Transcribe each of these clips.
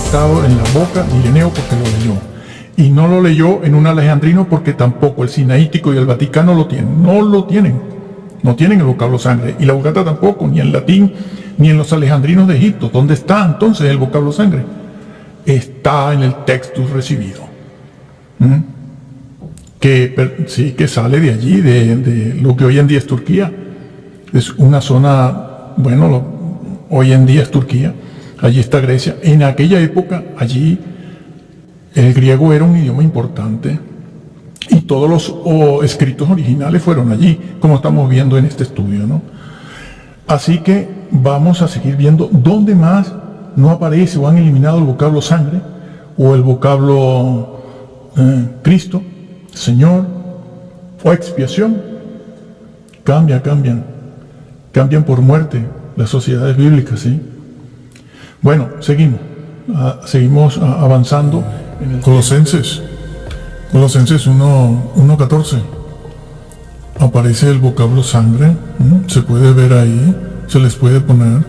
estado en la boca de Ireneo porque lo leyó. Y no lo leyó en un alejandrino porque tampoco el Sinaítico y el Vaticano lo tienen. No lo tienen. No tienen el vocablo sangre. Y la Vulgata tampoco, ni en latín, ni en los alejandrinos de Egipto. ¿Dónde está entonces el vocablo sangre? Está en el textus recibido. Que sale de allí, de lo que hoy en día es Turquía. Es una zona, bueno, hoy en día es Turquía. Allí está Grecia. En aquella época, allí, el griego era un idioma importante. Y todos los escritos originales fueron allí, como estamos viendo en este estudio, ¿no? Así que vamos a seguir viendo dónde más no aparece o han eliminado el vocablo sangre o el vocablo Cristo, Señor o expiación. Cambian por muerte las sociedades bíblicas, ¿sí? Bueno, seguimos avanzando en el Colosenses 1:14. Aparece el vocablo sangre, se puede ver ahí, se les puede poner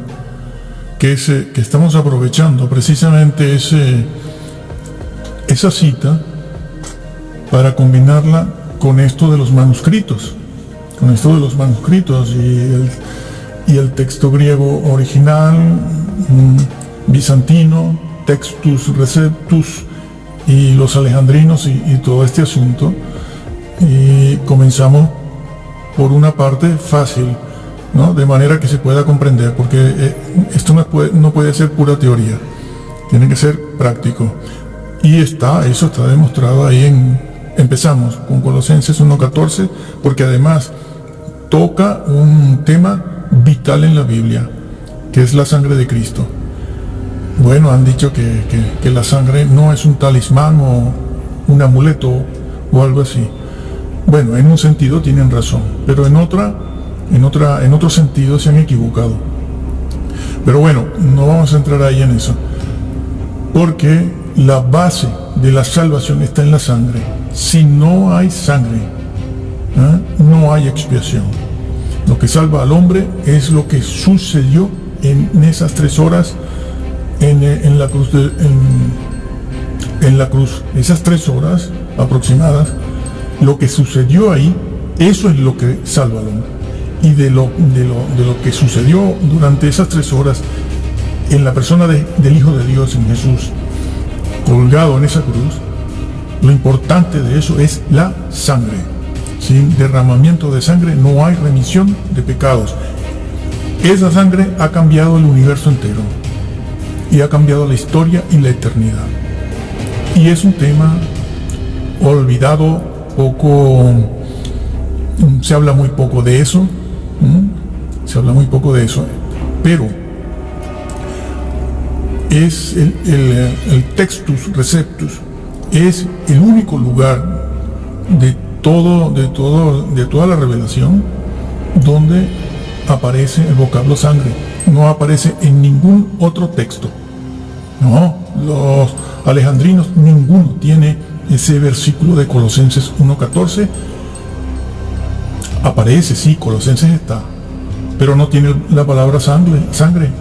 que estamos aprovechando precisamente esa cita para combinarla con esto de los manuscritos, y el texto griego original, bizantino, Textus Receptus y los alejandrinos y todo este asunto. Y comenzamos por una parte fácil, ¿no? De manera que se pueda comprender, porque esto no puede ser pura teoría, tiene que ser práctico. Y eso está demostrado ahí empezamos con Colosenses 1:14, porque además toca un tema vital en la Biblia, que es la sangre de Cristo. Bueno, han dicho que la sangre no es un talismán o un amuleto o algo así. Bueno, en un sentido tienen razón, pero en otro sentido se han equivocado. Pero bueno, no vamos a entrar ahí en eso, porque la base de la salvación está en la sangre. Si no hay sangre, no hay expiación. Lo que salva al hombre es lo que sucedió en esas 3 horas en la cruz, en la cruz. Esas 3 horas aproximadas, lo que sucedió ahí, eso es lo que salva al hombre. Y de lo que sucedió durante esas 3 horas en la persona del Hijo de Dios, en Jesús, colgado en esa cruz, lo importante de eso es la sangre. Sin derramamiento de sangre no hay remisión de pecados. Esa sangre ha cambiado el universo entero y ha cambiado la historia y la eternidad. Y es un tema olvidado, se habla muy poco de eso, pero es el Textus Receptus, es el único lugar de toda la revelación donde aparece el vocablo sangre. No aparece en ningún otro texto. No, los alejandrinos, ninguno tiene ese versículo de Colosenses 1:14. Aparece, sí, Colosenses está, pero no tiene la palabra sangre,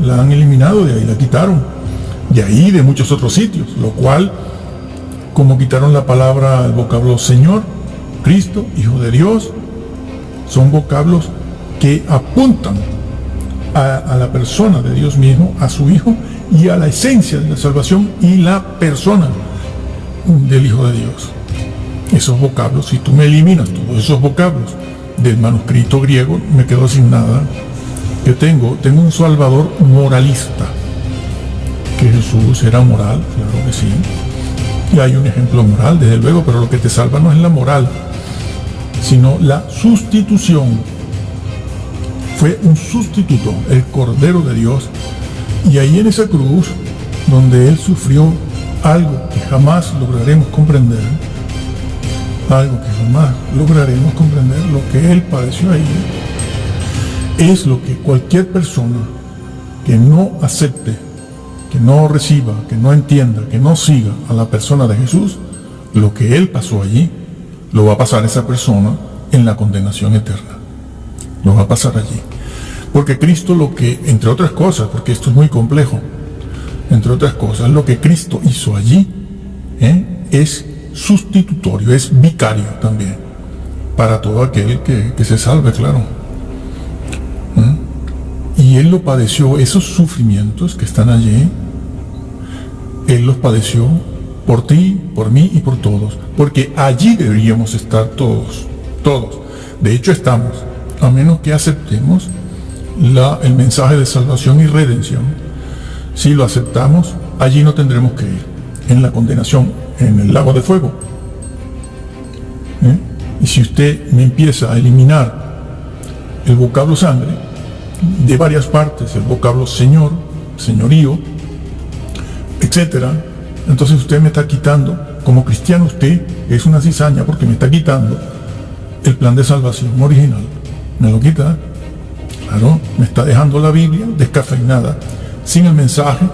la han eliminado de ahí, la quitaron. De ahí, de muchos otros sitios, lo cual, como quitaron la palabra, el vocablo Señor, Cristo, Hijo de Dios, son vocablos que apuntan a la persona de Dios mismo, a su Hijo, y a la esencia de la salvación y la persona del Hijo de Dios. Esos vocablos, si tú me eliminas todos esos vocablos del manuscrito griego, me quedo sin nada. Yo tengo un Salvador moralista, que Jesús era moral, claro que sí, y hay un ejemplo moral, desde luego, pero lo que te salva no es la moral, sino la sustitución. Fue un sustituto, el Cordero de Dios, y ahí en esa cruz, donde Él sufrió algo que jamás lograremos comprender, lo que Él padeció ahí, es lo que cualquier persona que no acepte, que no reciba, que no entienda, que no siga a la persona de Jesús, lo que Él pasó allí, lo va a pasar esa persona en la condenación eterna. Lo va a pasar allí. Porque Cristo, lo que, entre otras cosas, porque esto es muy complejo, entre otras cosas, lo que Cristo hizo allí es sustitutorio, es vicario también, para todo aquel que se salve, claro. Y Él lo padeció, esos sufrimientos que están allí, Él los padeció por ti, por mí y por todos, porque allí deberíamos estar todos. De hecho estamos, a menos que aceptemos el mensaje de salvación y redención. Si lo aceptamos, allí no tendremos que ir, en la condenación, en el lago de fuego. Y si usted me empieza a eliminar el vocablo sangre de varias partes, el vocablo señor, señorío, etcétera, entonces usted me está quitando, como cristiano usted es una cizaña, porque me está quitando el plan de salvación original. Me lo quita, claro, me está dejando la Biblia descafeinada, sin el mensaje.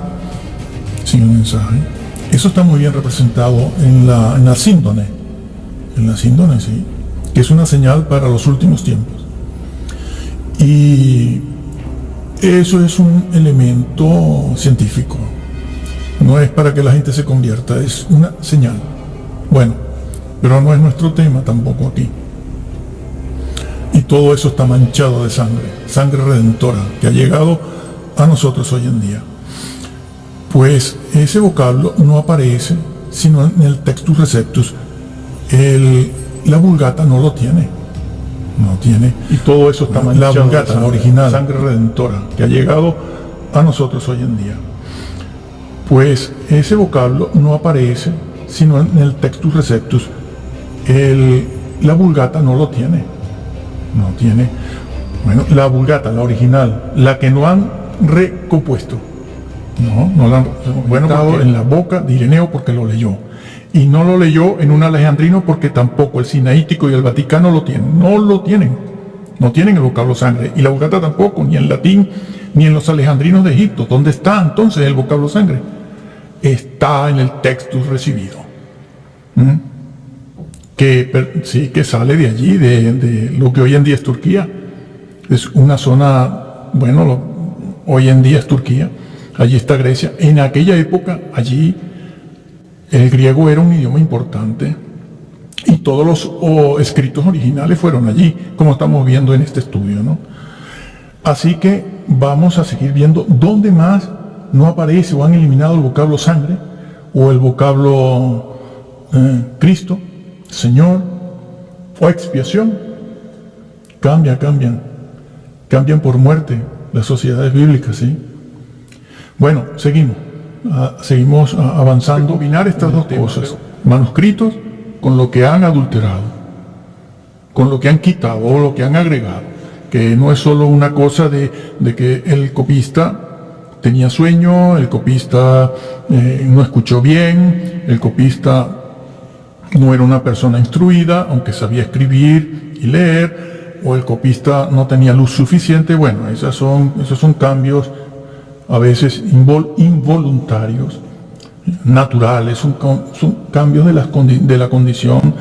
Eso está muy bien representado en la síndone, sí, que es una señal para los últimos tiempos. Y eso es un elemento científico, no es para que la gente se convierta, es una señal. Bueno, pero no es nuestro tema tampoco aquí. Y todo eso está manchado de sangre redentora que ha llegado a nosotros hoy en día. Pues ese vocablo no aparece sino en el Textus Receptus. La Vulgata no lo tiene. Y todo eso está manchado. La Vulgata, la original, sangre redentora que ha llegado a nosotros hoy en día. Pues ese vocablo no aparece sino en el Textus Receptus. La Vulgata no lo tiene. Bueno, la Vulgata, la original, la que no han recompuesto. No la han recompuesto en la boca de Ireneo porque lo leyó. Y no lo leyó en un alejandrino porque tampoco el sinaítico y el Vaticano lo tienen. No tienen el vocablo sangre. Y la Vulgata tampoco, ni en latín, ni en los alejandrinos de Egipto. ¿Dónde está entonces el vocablo sangre? Está en el Textus recibido. Que sale de allí, de lo que hoy en día es Turquía. Es una zona, hoy en día es Turquía. Allí está Grecia. En aquella época, allí, el griego era un idioma importante. Y todos los escritos originales fueron allí, como estamos viendo en este estudio, ¿no? Así que vamos a seguir viendo dónde más no aparece o han eliminado el vocablo sangre o el vocablo Cristo, Señor o expiación. Cambian por muerte las sociedades bíblicas, ¿sí? Bueno, seguimos avanzando. Combinar estas dos cosas, manuscritos con lo que han adulterado, con lo que han quitado o lo que han agregado, que no es solo una cosa de que el copista tenía sueño, el copista no escuchó bien, el copista no era una persona instruida, aunque sabía escribir y leer, o el copista no tenía luz suficiente. Bueno, esos son cambios a veces involuntarios, naturales, son cambios de la condición,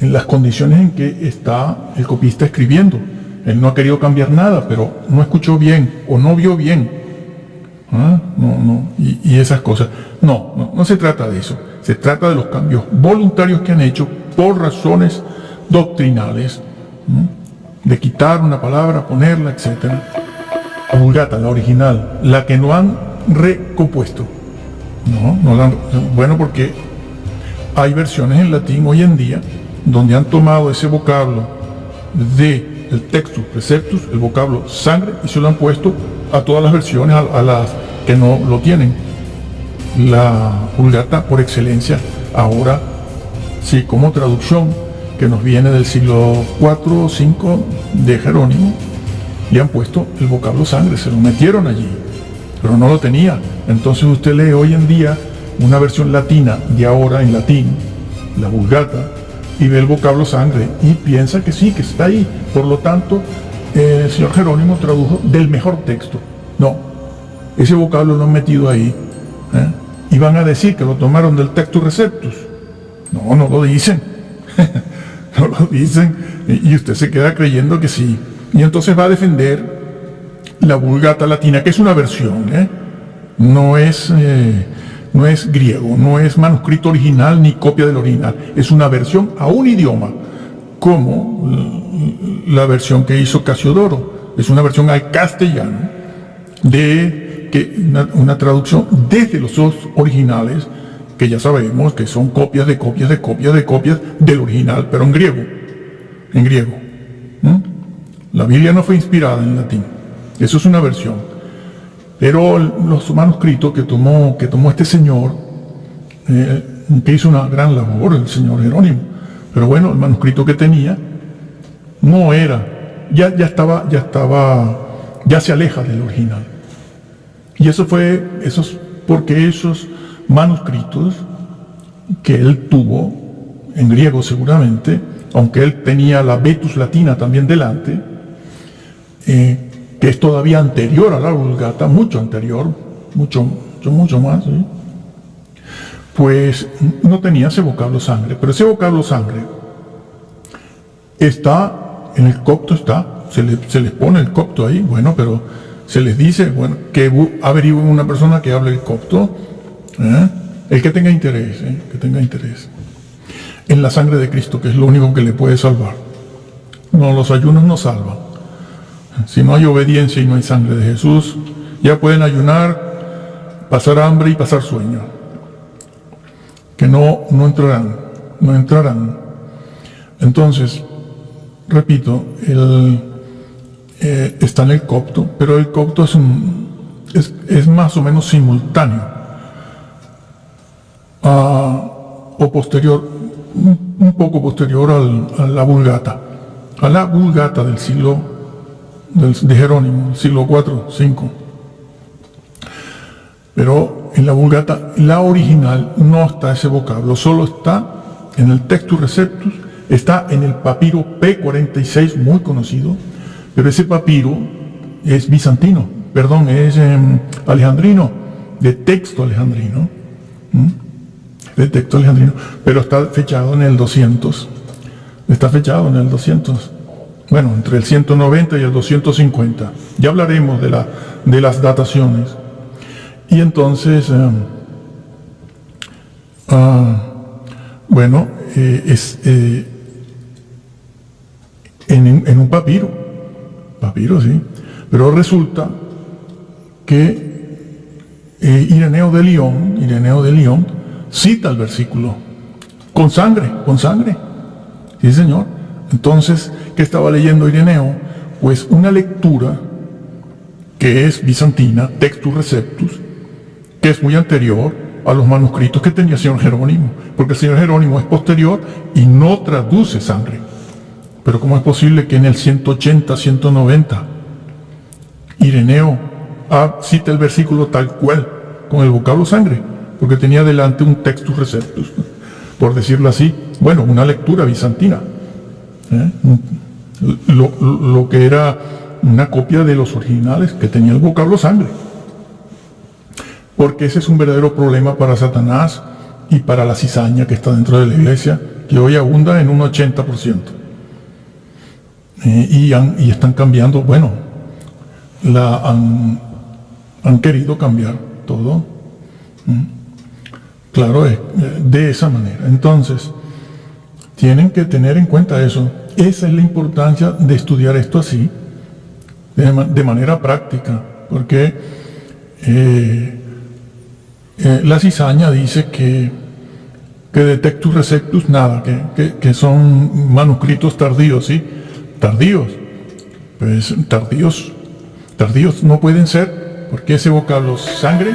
en las condiciones en que está el copista escribiendo. Él no ha querido cambiar nada, pero no escuchó bien o no vio bien. Y esas cosas. No se trata de eso. Se trata de los cambios voluntarios que han hecho por razones doctrinales, de quitar una palabra, ponerla, etc. La Vulgata, la original, la que no han recompuesto. Porque hay versiones en latín hoy en día donde han tomado ese vocablo del Textus Receptus, el vocablo sangre, y se lo han puesto a todas las versiones, a las que no lo tienen. La Vulgata por excelencia, ahora sí, como traducción que nos viene del siglo IV o V de Jerónimo, le han puesto el vocablo sangre, se lo metieron allí, pero no lo tenía. Entonces usted lee hoy en día una versión latina de ahora en latín, la Vulgata, y ve el vocablo sangre y piensa que sí, que está ahí. Por lo tanto, el señor Jerónimo tradujo del mejor texto. No, ese vocablo lo han metido ahí. Y van a decir que lo tomaron del Textus Receptus. No lo dicen. No lo dicen. Y usted se queda creyendo que sí. Y entonces va a defender la Vulgata latina, que es una versión, no es griego, no es manuscrito original ni copia del original, es una versión a un idioma, como la versión que hizo Casiodoro, es una versión al castellano, una traducción desde los dos originales, que ya sabemos que son copias de copias de copias de copias del original, pero en griego, en griego. La Biblia no fue inspirada en latín, eso es una versión. Pero los manuscritos que tomó este señor, que hizo una gran labor, el señor Jerónimo, pero bueno, el manuscrito que tenía no era, ya se aleja del original. Y eso es porque esos manuscritos que él tuvo, en griego seguramente, aunque él tenía la Vetus Latina también delante, que es todavía anterior a la Vulgata, mucho anterior, mucho más, ¿sí? Pues no tenía ese vocablo sangre, pero ese vocablo sangre está, en el copto se les pone el copto ahí, bueno, pero se les dice, bueno, que averigüen una persona que hable el copto, el que tenga interés, en la sangre de Cristo, que es lo único que le puede salvar. No, los ayunos no salvan. Si no hay obediencia y no hay sangre de Jesús, ya pueden ayunar, pasar hambre y pasar sueño, que no entrarán. Entonces, repito, está en el copto, pero el copto es más o menos simultáneo o posterior, un poco posterior a la Vulgata del siglo de Jerónimo, siglo IV, V. Pero en la Vulgata, la original, no está ese vocablo, solo está en el Textus Receptus, está en el papiro P46, muy conocido, pero ese papiro es bizantino, es alejandrino, de texto alejandrino, pero está fechado en el 200, bueno, entre el 190 y el 250. Ya hablaremos de las dataciones. Y entonces, bueno, en un papiro, sí, pero resulta que Ireneo de León cita el versículo con sangre, sí señor. Entonces, ¿qué estaba leyendo Ireneo? Pues una lectura que es bizantina, Textus Receptus, que es muy anterior a los manuscritos que tenía el señor Jerónimo, porque el señor Jerónimo es posterior y no traduce sangre. Pero ¿cómo es posible que en el 180, 190 Ireneo cita el versículo tal cual, con el vocablo sangre? Porque tenía delante un Textus Receptus, por decirlo así, bueno, una lectura bizantina. Lo que era una copia de los originales que tenía el vocablo sangre, porque ese es un verdadero problema para Satanás y para la cizaña que está dentro de la iglesia, que hoy abunda en un 80%, y están cambiando, bueno, han querido cambiar todo, claro, de esa manera. Entonces tienen que tener en cuenta eso. Esa es la importancia de estudiar esto así, de manera práctica, porque la cizaña dice que de Textus Receptus nada, que son manuscritos tardíos, ¿sí? Tardíos. Pues tardíos no pueden ser, porque ese vocablo sangre